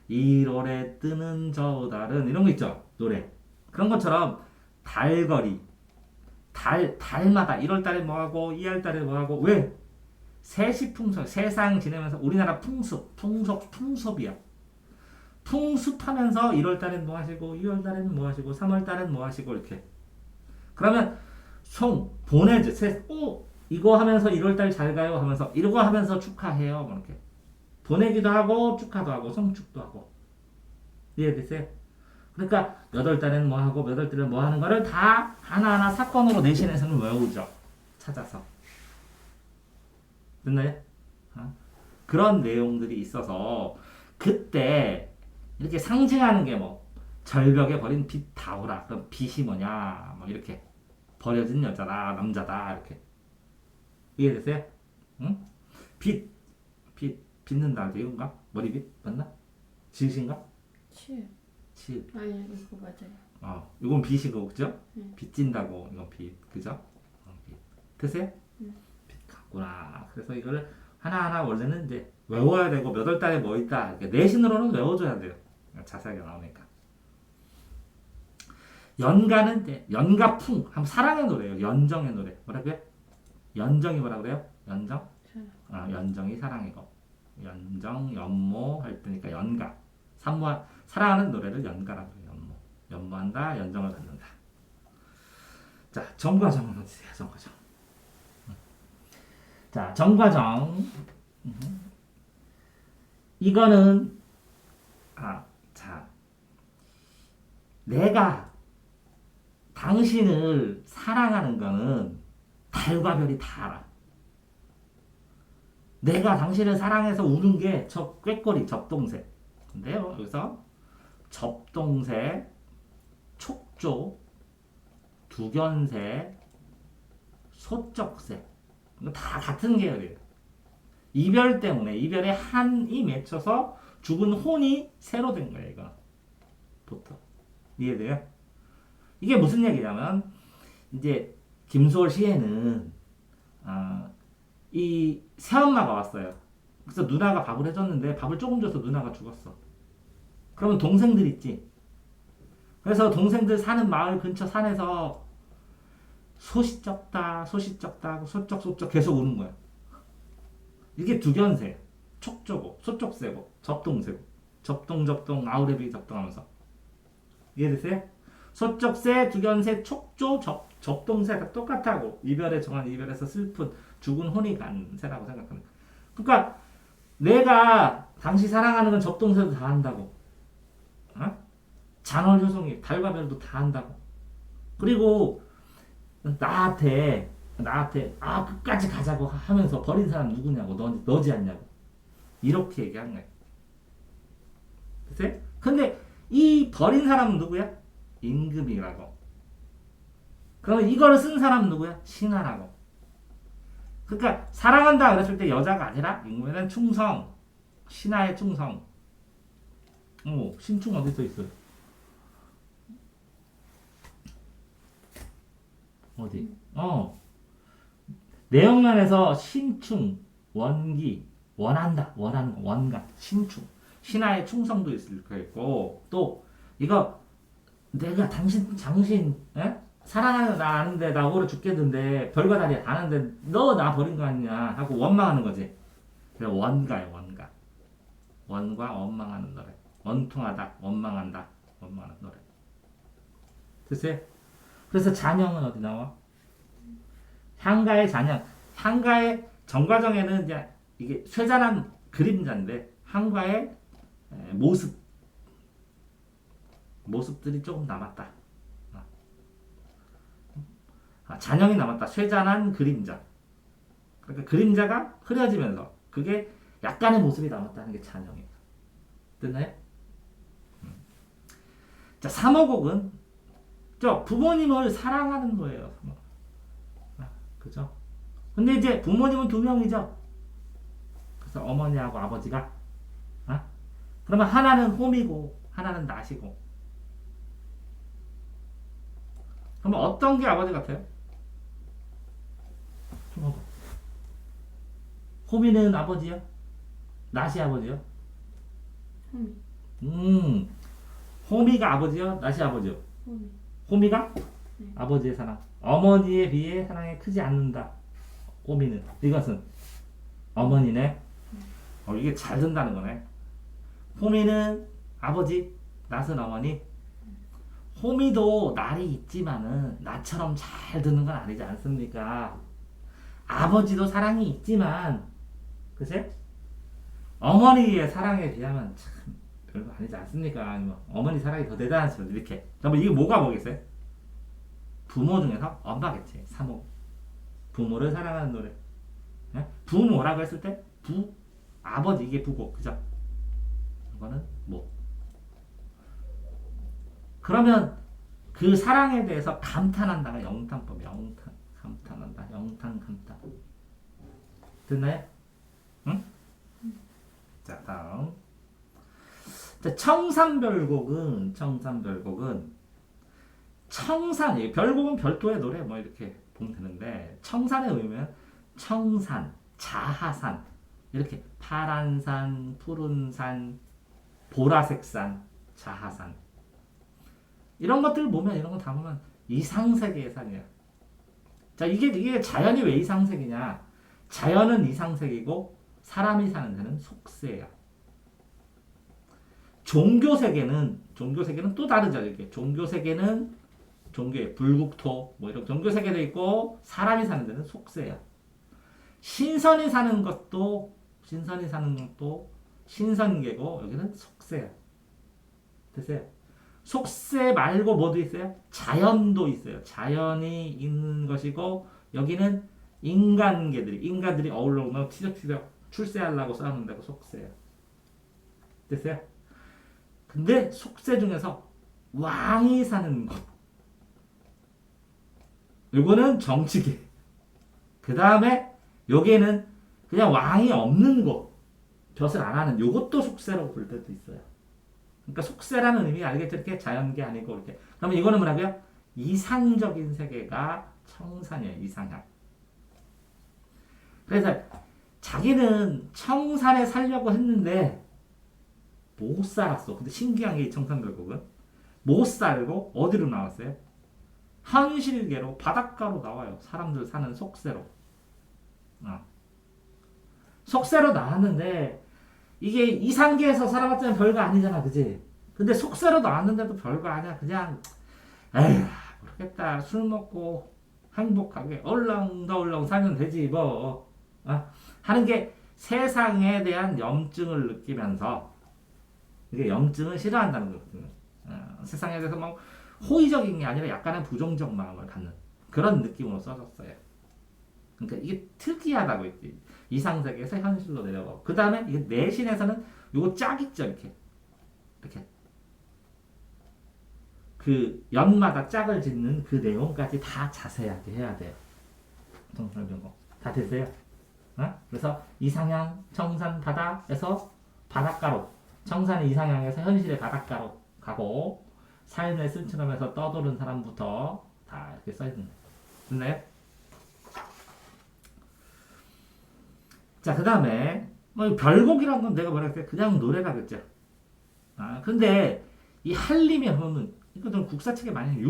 1월에 뜨는 저 달은 이런 거 있죠. 노래. 그런 것처럼 달거리. 달마다 1월 달에 뭐 하고, 2월 달에 뭐 하고. 왜? 세시풍속. 세상 지내면서 우리나라 풍습이야. 풍습하면서 1월달엔 뭐 하시고 2월달에는 뭐 하시고 3월달엔 뭐 하시고 이렇게. 그러면 보내죠. 이거 하면서 1월달 잘 가요 하면서 이거 하면서 축하해요. 뭐 이렇게 보내기도 하고 축하도 하고 송축도 하고. 이해되세요? 그러니까 몇 월달에는 뭐 하고 몇 월달에는 뭐 하는 거를 다 하나하나 사건으로 내신에서는 외우죠. 찾아서. 됐나요? 그런 내용들이 있어서 그때 이렇게 상징하는 게 뭐 절벽에 버린 빛 다오라. 그럼 빛이 뭐냐? 뭐 이렇게 버려진 여자다, 남자다 이렇게. 이해되세요? 응? 빚는다 이건가? 머리빗 맞나? 지읒인가? 칠. 아니 이거 맞아요. 이건 빚이고 그죠? 네. 빚진다고 이건 빚 그죠? 빚. 되세요? 네. 빚 같구나. 그래서 이거를 하나하나 원래는 이제 외워야 되고 몇 월 달에 뭐 있다. 이렇게 내신으로는 외워줘야 돼요. 자세하게 나오니까. 연가는 이제 연가풍. 한번 사랑의 노래예요. 연정의 노래. 뭐라고요? 연정이 뭐라 그래요? 연정? 연정이 사랑이고. 연정, 연모 할 때니까 연가. 사랑하는 노래를 연가라고 해요. 연모. 연모한다, 연정을 갖는다. 자, 정과정 한번 주세요. 정과정. 자, 정과정. 이거는 자, 내가 당신을 사랑하는 거는 달과 별이 다 알아. 내가 당신을 사랑해서 우는 게 저 꾀꼬리 접동새. 근데요, 여기서 접동새, 촉조, 두견새, 소쩍새. 이거 다 같은 계열이에요. 이별 때문에 이별의 한이 맺혀서 죽은 혼이 새로 된 거예요. 이거 보통 이해돼요? 이게 무슨 얘기냐면 이제 김소월 시에는 이 새엄마가 왔어요. 그래서 누나가 밥을 해줬는데 밥을 조금 줘서 누나가 죽었어. 그러면 동생들 있지. 그래서 동생들 사는 마을 근처 산에서 소시적다 하고 소쩍소쩍 계속 우는 거야. 이게 두견새, 촉조고, 소쪽새고, 접동새고, 접동, 아우레비 접동하면서. 이해되세요? 소쪽새, 두견새, 촉조, 접동새가 똑같다고. 이별에 정한 이별에서 슬픈 죽은 혼이 간 새라고 생각합니다. 그러니까 내가 당시 사랑하는 건 접동새도 다 한다고. 잔월효송이, 달과 별도 다 한다고. 그리고 나한테 끝까지 가자고 하면서 버린 사람 누구냐고, 너지 않냐고, 이렇게 얘기한 거예요. 됐어요? 근데 이 버린 사람은 누구야? 임금이라고. 그러면 이거를 쓴 사람은 누구야? 신하라고. 그러니까 사랑한다 그랬을 때 여자가 아니라 임금에는 충성, 신하의 충성. 신충 어디 써 있어요? 어디? 내용면에서 신충, 원기, 원한다, 원하는 거, 원가, 신충, 신하의 충성도 있을 거고, 또 이거 내가 당신 사랑하는 나 아는데 나 오래 죽겠는데 별거 다리 아는데 너 나 버린 거 아니냐 하고 원망하는 거지. 그래서 원가예요, 원가. 원과 원망하는 노래. 원통하다, 원망한다, 원망하는 노래. 됐어요? 그래서 잔영은 어디 나와? 향가의 잔영. 향가의 정과정에는 이제 이게 쇠잔한 그림자인데 향가의 모습들이 조금 남았다. 잔영이 남았다. 쇠잔한 그림자. 그러니까 그림자가 흐려지면서 그게 약간의 모습이 남았다는 게 잔영이에요. 됐나요? 자, 3호곡은 부모님을 사랑하는 거예요. 그죠? 근데 이제 부모님은 두 명이죠. 그래서 어머니하고 아버지가. 그러면 하나는 홈이고 하나는 낫이고. 그러면 어떤 게 아버지 같아요? 홈이는 아버지요? 낫이 아버지요? 홈이가 아버지요? 낫이 아버지요? 호미가 아버지의 사랑, 어머니에 비해 사랑이 크지 않는다. 호미는 이것은 어머니네. 이게 잘 된다는 거네. 호미는 아버지, 낯은 어머니. 호미도 날이 있지만은 나처럼 잘 드는 건 아니지 않습니까? 아버지도 사랑이 있지만, 그치? 어머니의 사랑에 비하면 참 별거 아니지 않습니까? 아니면 어머니 사랑이 더 대단하죠. 이렇게. 그러면 이게 뭐가 뭐겠어요? 부모 중에서 엄마겠지. 3호. 부모를 사랑하는 노래. 네? 부모라고 했을 때 아버지 이게 부고. 그죠? 이거는 뭐. 그러면 그 사랑에 대해서 감탄한다가 영탄법. 감탄한다. 감탄. 됐나요? 응? 자, 다음. 자, 청산별곡은 청산이 별곡은 별도의 노래 뭐 이렇게 보면 되는데 청산의 의미는 청산, 자하산 이렇게 파란 산, 푸른 산, 보라색 산, 자하산 이런 것들 보면 이런 거 다 보면 이상세계의 산이야. 자, 이게 자연이 왜 이상세계냐? 자연은 이상세계고 사람이 사는 데는 속세야. 종교세계는 또 다르죠. 이렇게 종교세계는 종교의 불국토 뭐 이런 종교세계도 있고 사람이 사는 데는 속세야. 신선이 사는 것도 신선계고 여기는 속세야. 됐어요? 속세 말고 뭐도 있어요? 자연도 있어요. 자연이 있는 것이고 여기는 인간들이 어울러 티적티적 출세하려고 싸우는다고 속세야. 됐어요? 근데 속세 중에서 왕이 사는 곳 요거는 정치계. 그 다음에 여기는 그냥 왕이 없는 곳 벼슬 안 하는 요것도 속세라고 부를 때도 있어요. 그러니까 속세라는 의미 알겠죠? 이렇게 자연계 아니고 이렇게. 그러면 이거는 뭐라고요? 이상적인 세계가 청산이에요. 이상향. 그래서 자기는 청산에 살려고 했는데 못 살았어. 근데 신기한 게 이 청산별곡은 못 살고 어디로 나왔어요? 현실계로 바닷가로 나와요. 사람들 사는 속세로. 속세로 나왔는데 이게 이상계에서 살아봤자면 별거 아니잖아. 그지? 근데 속세로 나왔는데도 별거 아니야. 그냥 에휴 모르겠다. 술 먹고 행복하게 얼렁덜렁 살면 되지 뭐. 하는 게 세상에 대한 염증을 느끼면서 이게 염증을 싫어한다는 거거든요. 세상에 대해서 막 호의적인 게 아니라 약간의 부정적 마음을 갖는 그런 느낌으로 써졌어요. 그러니까 이게 특이하다고 했지. 이상세계에서 현실로 내려가고 그 다음에 이게 내신에서는 요거 짝 있죠. 이렇게 그 연마다 짝을 짓는 그 내용까지 다 자세하게 해야 돼요. 정설병고 다 됐어요? 그래서 이상향 청산 바다에서 바닷가로 청산의 이상향에서 현실의 바닷가로 가고 삶의 쓴처럼에서 떠도는 사람부터 다 이렇게 써있는 거예요. 됐나요? 자, 그 다음에 뭐 별곡이라는 건 내가 뭐라 할게 그냥 노래라 그랬죠. 근데 이 한림에 보면 이것들은 국사책에 많이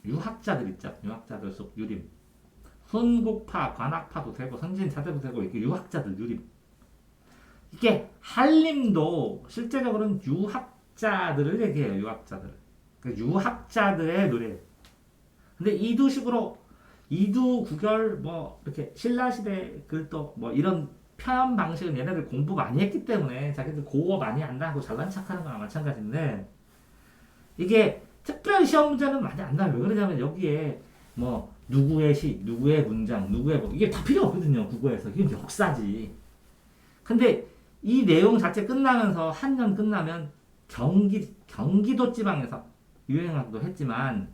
유학자들 있죠. 유학자들 속 유림. 훈국파, 관학파도 되고 선진자대도 되고 이렇게 유학자들 유림. 이게 한림도 실제적으로는 유학자들을 얘기해요. 유학자들. 그러니까 유학자들의 노래. 근데 이두 구결 뭐 이렇게 신라시대 글도 뭐 이런 표현 방식은 얘네들 공부 많이 했기 때문에 자기들 고어 많이 안다고 잘난 척하는 거랑 마찬가지인데 이게 특별 시험 문제는 많이 안 나와요. 왜 그러냐면 여기에 뭐 누구의 시, 누구의 문장, 누구의 뭐 이게 다 필요 없거든요. 국어에서 이게 역사지. 근데 이 내용 자체 끝나면서 한 년 끝나면 경기도 지방에서 유행하기도 했지만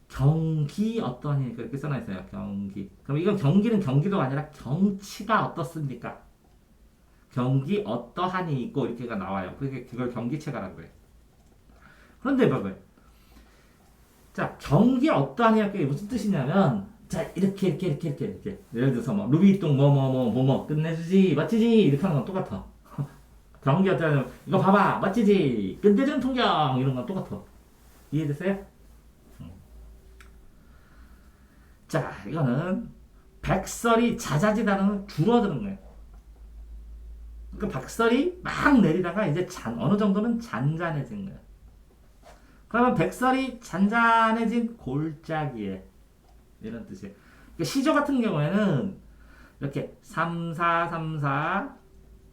경기 어떠니 그렇게 써놔 있어요. 경기. 그럼 이건 경기는 경기도가 아니라 경치가 어떻습니까? 경기 어떠하니 있고 이렇게가 나와요. 그걸 경기체가라고 해요. 그런데 봐봐요. 자, 경기 어떠하니 할 게 무슨 뜻이냐면 자 이렇게 예를 들어서 뭐 루비통 뭐 끝내주지 멋지지 이렇게 하는 건 똑같아. 경기 어떠하니 이거 봐봐 멋지지 끝내주는 풍경 이런 건 똑같아. 이해됐어요? 자, 이거는 백설이 자자지 단어는 줄어드는 거예요. 그 백설이 막 내리다가 이제 어느 정도는 잔잔해진 거야. 그러면 백설이 잔잔해진 골짜기에 이런 뜻이에요. 그러니까 시조 같은 경우에는 이렇게 3, 4, 3, 4,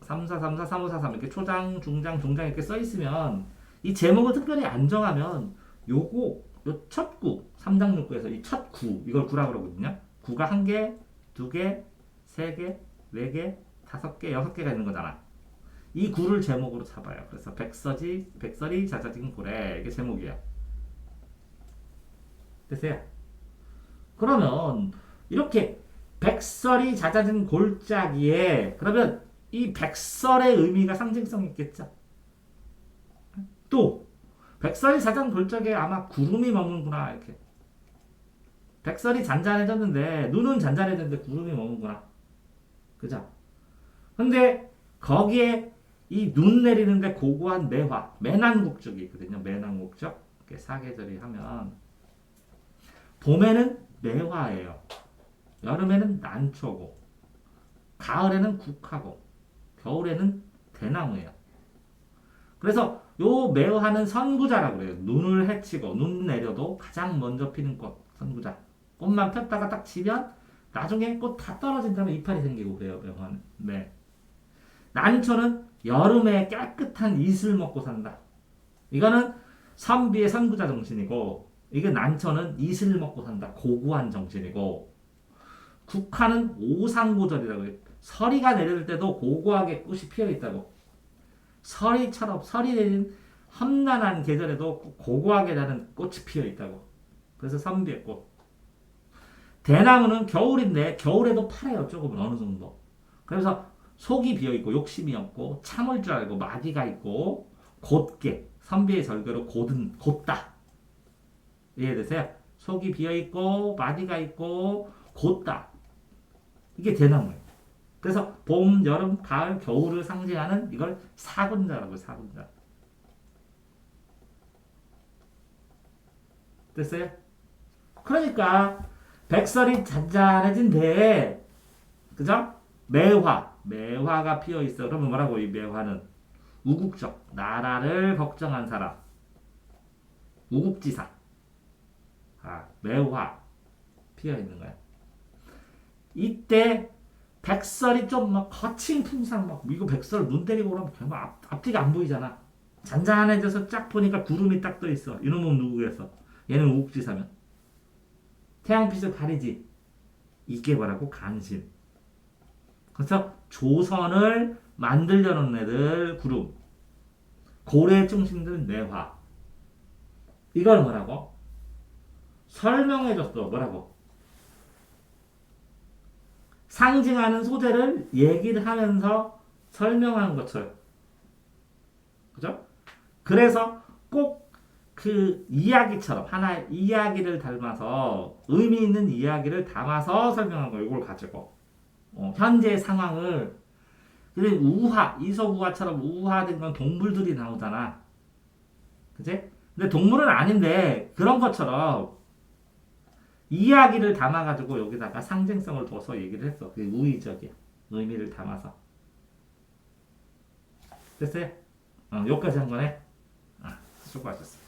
3, 4, 3, 4, 3, 5, 4, 3 이렇게 초장, 중장, 종장 이렇게 써 있으면 이 제목을 특별히 안 정하면 요거 요 첫 구, 3장 6구에서 이 첫 구 이걸 구라고 그러거든요. 구가 한 개, 두 개, 세 개, 네 개, 다섯 개, 여섯 개가 있는 거잖아. 이 구를 제목으로 잡아요. 그래서 백설이 잦아진 고래 이게 제목이에요. 됐어요? 그러면 이렇게 백설이 잦아진 골짜기에 그러면 이 백설의 의미가 상징성이 있겠죠. 또 백설이 잦은 골짜기에 아마 구름이 머무는구나 이렇게. 백설이 잔잔해졌는데 눈은 잔잔해졌는데 구름이 머무는구나. 그죠? 근데 거기에 이 눈 내리는데 고고한 매화, 매난국적이 있거든요. 매난국적. 이렇게 사계절이 하면 봄에는 매화예요. 여름에는 난초고, 가을에는 국화고, 겨울에는 대나무예요. 그래서 요 매화는 선구자라고 그래요. 눈을 헤치고 눈 내려도 가장 먼저 피는 꽃, 선구자. 꽃만 폈다가 딱 지면 나중에 꽃 다 떨어진 다음에 이파리 생기고 그래요. 매화는. 네. 난초는 여름에 깨끗한 이슬 먹고 산다. 이거는 선비의 선구자 정신이고, 이게 난초는 이슬 먹고 산다. 고고한 정신이고, 국화는 오상고절이라고 해요. 서리가 내릴 때도 고고하게 꽃이 피어 있다고. 서리처럼 설이 내린 험난한 계절에도 고고하게 나는 꽃이 피어 있다고. 그래서 선비의 꽃. 대나무는 겨울인데 겨울에도 파래요. 조금은 어느 정도. 그래서 속이 비어 있고 욕심이 없고 참을 줄 알고 마디가 있고 곧게 선비의 절개로 곧다. 이해되세요? 속이 비어 있고 마디가 있고 곧다. 이게 대나무예요. 그래서 봄, 여름, 가을, 겨울을 상징하는 이걸 사군자라고 사군자. 됐어요? 그러니까 백설이 잔잔해진 배에 그죠? 매화가 피어 있어. 그러면 뭐라고 이 매화는 우국적 나라를 걱정한 사람, 우국지사. 매화 피어 있는 거야. 이때 백설이 좀 막 거친 풍상 막 이거 백설 눈 때리고 그러면 정말 앞뒤가 안 보이잖아. 잔잔해져서 쫙 보니까 구름이 딱 떠 있어. 이놈은 누구겠어? 얘는 우국지사면 태양빛을 가리지. 이게 뭐라고? 간신. 그래서 조선을 만들려는 애들 구름, 고래 중심들 매화. 이걸 뭐라고? 설명해줬어. 뭐라고? 상징하는 소재를 얘기를 하면서 설명하는 것처럼. 그죠? 그래서 꼭 그 이야기처럼 하나의 이야기를 닮아서 의미 있는 이야기를 담아서 설명한 거 이걸 가지고 현재 상황을 이솝우화처럼 우화된 건 동물들이 나오잖아. 그치? 근데 동물은 아닌데 그런 것처럼 이야기를 담아가지고 여기다가 상징성을 둬서 얘기를 했어. 그게 우의적이야. 의미를 담아서. 됐어요? 여기까지 한 거네. 수고하셨어.